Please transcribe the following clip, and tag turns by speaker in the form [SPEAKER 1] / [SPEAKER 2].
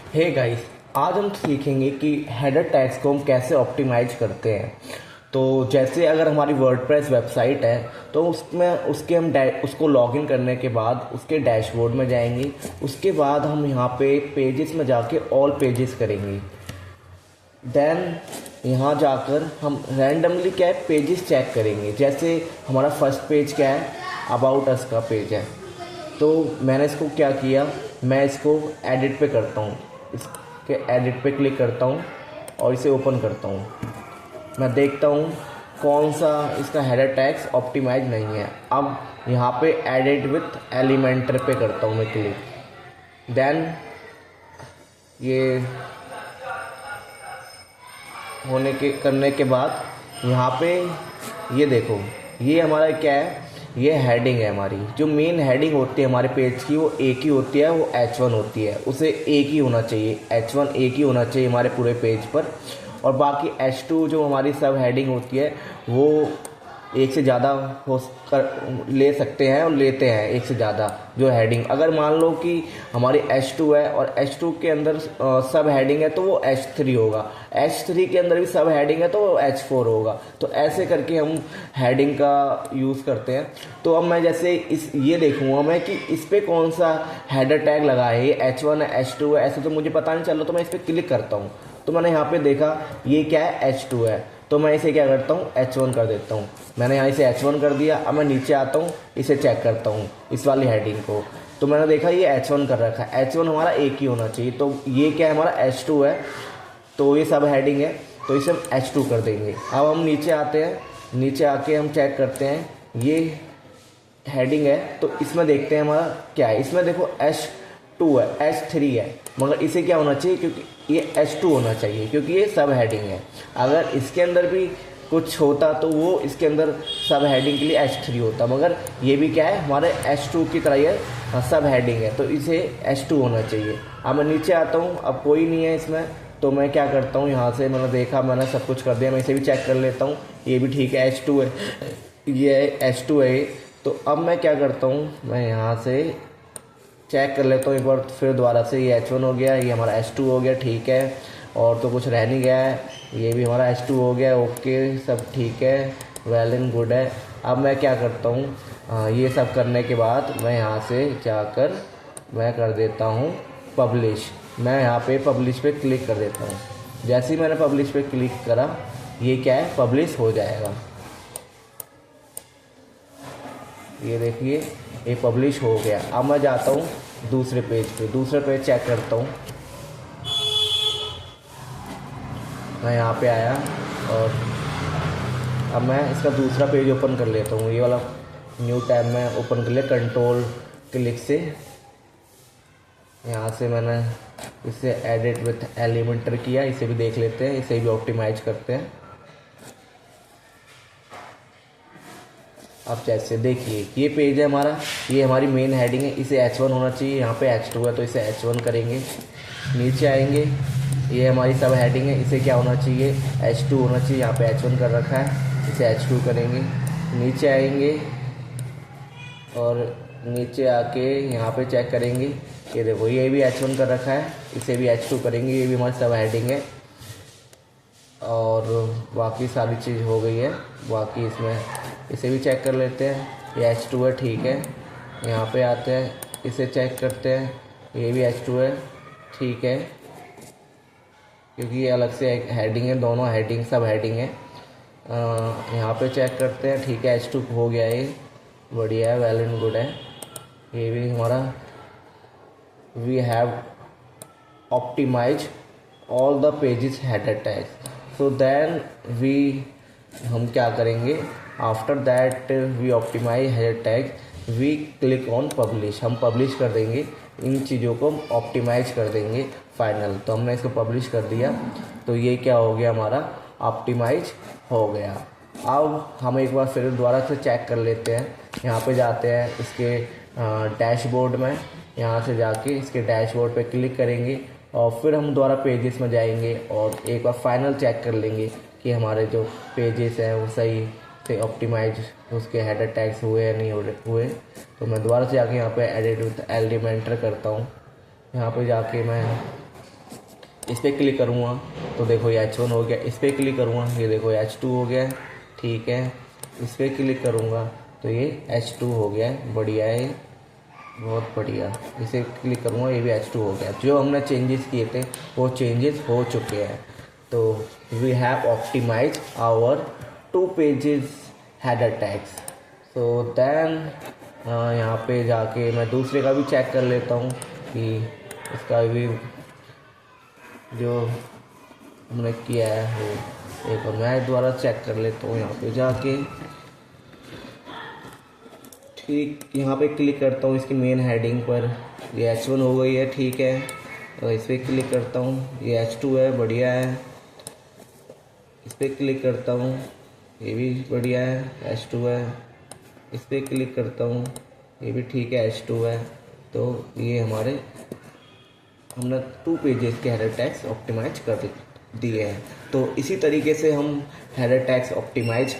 [SPEAKER 1] Hey guys, आज हम सीखेंगे कि हेडर टैग्स को हम कैसे ऑप्टिमाइज करते हैं। तो जैसे अगर हमारी वर्डप्रेस वेबसाइट है तो उसमें उसको लॉगिन करने के बाद उसके डैशबोर्ड में जाएंगे। उसके बाद हम यहाँ पे पेजेस में जाके ऑल पेजेस करेंगे। देन यहाँ जाकर हम रैंडमली क्या है पेजेस चेक करेंगे। जैसे हमारा फर्स्ट पेज क्या है, अबाउट अस का पेज है। तो मैंने इसको क्या किया, मैं इसको एडिट पे करता हूँ, इसके एडिट पे क्लिक करता हूँ और इसे ओपन करता हूँ। मैं देखता हूँ कौन सा इसका हेडर टैग्स ऑप्टिमाइज नहीं है। अब यहाँ पे एडिट विथ एलिमेंटर पे करता हूँ मैं क्लिक। देन ये करने के बाद यहाँ पे ये देखो, ये हमारा क्या है, ये हेडिंग है। हमारी जो मेन हेडिंग होती है हमारे पेज की वो एक ही होती है, वो H1 होती है। उसे एक ही होना चाहिए, H1 एक ही होना चाहिए हमारे पूरे पेज पर। और बाकी H2 जो हमारी सब हेडिंग होती है वो एक से ज़्यादा हो कर ले सकते हैं और लेते हैं एक से ज़्यादा जो हेडिंग। अगर मान लो कि हमारी H2 है और H2 के अंदर सब हेडिंग है तो वो H3 होगा, H3 के अंदर भी सब हेडिंग है तो वो H4 होगा। तो ऐसे करके हम हेडिंग का यूज़ करते हैं। तो अब मैं जैसे ये देखूँगा मैं कि इस पर कौन सा हेडर टैग लगा है, ये H1 है H2 है, ऐसे तो मुझे पता नहीं चल रहा। तो मैं इस पर क्लिक करता हूँ तो मैंने यहाँ पे देखा ये क्या है, H2 है। तो मैं इसे क्या करता हूँ, H1 कर देता हूँ। मैंने यहाँ इसे H1 कर दिया। अब मैं नीचे आता हूँ, इसे चेक करता हूँ इस वाली हेडिंग को। तो मैंने देखा ये H1 कर रखा है, H1 हमारा एक ही होना चाहिए। तो ये क्या है, हमारा H2 है। तो ये सब हेडिंग है तो इसे हम H2 कर देंगे। अब हम नीचे आते हैं, नीचे आके हम चेक करते हैं ये हेडिंग है तो इसमें देखते हैं हमारा क्या है। इसमें देखो H2 है, H3 है, मगर इसे क्या होना चाहिए, क्योंकि ये H2 होना चाहिए क्योंकि ये सब हेडिंग है। अगर इसके अंदर भी कुछ होता तो वो इसके अंदर सब हेडिंग के लिए H3 होता, मगर ये भी क्या है हमारे H2 की तरह ये सब हेडिंग है तो इसे H2 होना चाहिए। अब मैं नीचे आता हूँ, अब कोई नहीं है इसमें। तो मैं क्या करता हूँ, यहाँ से मैंने देखा, मैंने सब कुछ कर दिया, मैं इसे भी चेक कर लेता हूँ। ये भी ठीक है, H2 है, ये H2 है। तो अब मैं क्या करता हूँ, मैं यहाँ से चेक कर लेता हूँ एक बार फिर दोबारा से। ये H1 हो गया, ये हमारा H2 हो गया, ठीक है। और तो कुछ रह नहीं गया है, ये भी हमारा H2 हो गया, ओके सब ठीक है, वेल एंड गुड है। अब मैं क्या करता हूँ, ये सब करने के बाद मैं यहाँ से जाकर मैं कर देता हूँ पब्लिश। मैं यहाँ पे पब्लिश पे क्लिक कर देता हूँ। जैसे ही मैंने पब्लिश पे क्लिक करा ये क्या है, पब्लिश हो जाएगा। ये देखिए ये पब्लिश हो गया। अब मैं जाता हूँ दूसरे पेज पे, दूसरे पेज चेक करता हूँ। मैं यहाँ पे आया और अब मैं इसका दूसरा पेज ओपन कर लेता हूँ। ये वाला न्यू टैब में ओपन कर लिया कंट्रोल क्लिक से। यहाँ से मैंने इसे एडिट विथ एलिमेंटर किया, इसे भी देख लेते हैं, इसे भी ऑप्टिमाइज करते हैं। अब जैसे देखिए ये पेज है हमारा, ये हमारी मेन हेडिंग है, इसे H1 होना चाहिए, यहाँ पे H2 है तो इसे H1 करेंगे। नीचे आएंगे, ये हमारी सब हेडिंग है, इसे क्या होना चाहिए, H2 होना चाहिए, यहाँ पे H1 कर रखा है, इसे H2 करेंगे। नीचे आएंगे और नीचे आके यहाँ पे चेक करेंगे, ये देखो ये भी H1 कर रखा है, इसे भी H2 करेंगे, ये भी हमारी सब हेडिंग है। और बाकी सारी चीज़ हो गई है। बाकी इसमें इसे भी चेक कर लेते हैं, ये H2 है, ठीक है। यहाँ पे आते हैं, इसे चेक करते हैं, ये भी H2 है, ठीक है, क्योंकि ये अलग से एक हेडिंग है, दोनों हेडिंग सब हेडिंग है। यहाँ पे चेक करते हैं, ठीक है H2 हो गया, ये बढ़िया है, वेल एंड गुड है। ये भी हमारा we have optimise all the pages header tags. So then हम क्या करेंगे, after that we optimise header tag, we click on publish. हम पब्लिश कर देंगे, इन चीज़ों को हम ऑप्टिमाइज कर देंगे फाइनल। तो हमने इसको पब्लिश कर दिया तो ये क्या हो गया, हमारा ऑप्टिमाइज हो गया। अब हम एक बार फिर दोबारा से चेक कर लेते हैं। यहाँ पे जाते हैं इसके डैशबोर्ड में, यहाँ से जाके इसके डैशबोर्ड पे क्लिक करेंगे और फिर हम दोबारा पेजेस में जाएंगे और एक बार फाइनल चेक कर लेंगे कि हमारे जो पेजेस हैं वो सही से ऑप्टिमाइज उसके हेडर टैग्स हुए या नहीं हुए। तो मैं दोबारा से जाके यहाँ पे एडिट विथ एलिमेंटर करता हूँ। यहाँ पे जाके मैं इस पर क्लिक करूँगा तो देखो ये H1 हो गया। इस पर क्लिक करूँगा ये देखो H2 हो गया। ठीक है, इस पर क्लिक करूँगा तो ये H2 हो गया। बढ़िया है, बहुत बढ़िया। इसे क्लिक करूँगा ये भी H2 हो गया। जो हमने चेंजेस किए थे वो चेंजेस हो चुके हैं। तो we have optimise our 2 pages header tags. So then यहाँ पे जाके मैं दूसरे का भी चेक कर लेता हूँ कि इसका भी जो हमने किया है वो एक मैं दोबारा चेक कर लेता हूँ यहाँ पे जाके। ठीक, यहाँ पे क्लिक करता हूँ इसकी मेन हेडिंग पर, ये H1 हो गई है। ठीक है, और इस पर क्लिक करता हूँ ये H2 है। बढ़िया है, इस पर क्लिक करता हूँ ये भी बढ़िया है, H2 है। इस पर क्लिक करता हूँ ये भी ठीक है, H2 है। तो ये हमारे हमने 2 पेजेस के हेडर टैग्स ऑप्टिमाइज कर दिए हैं। तो इसी तरीके से हम हेडर टैग्स ऑप्टिमाइज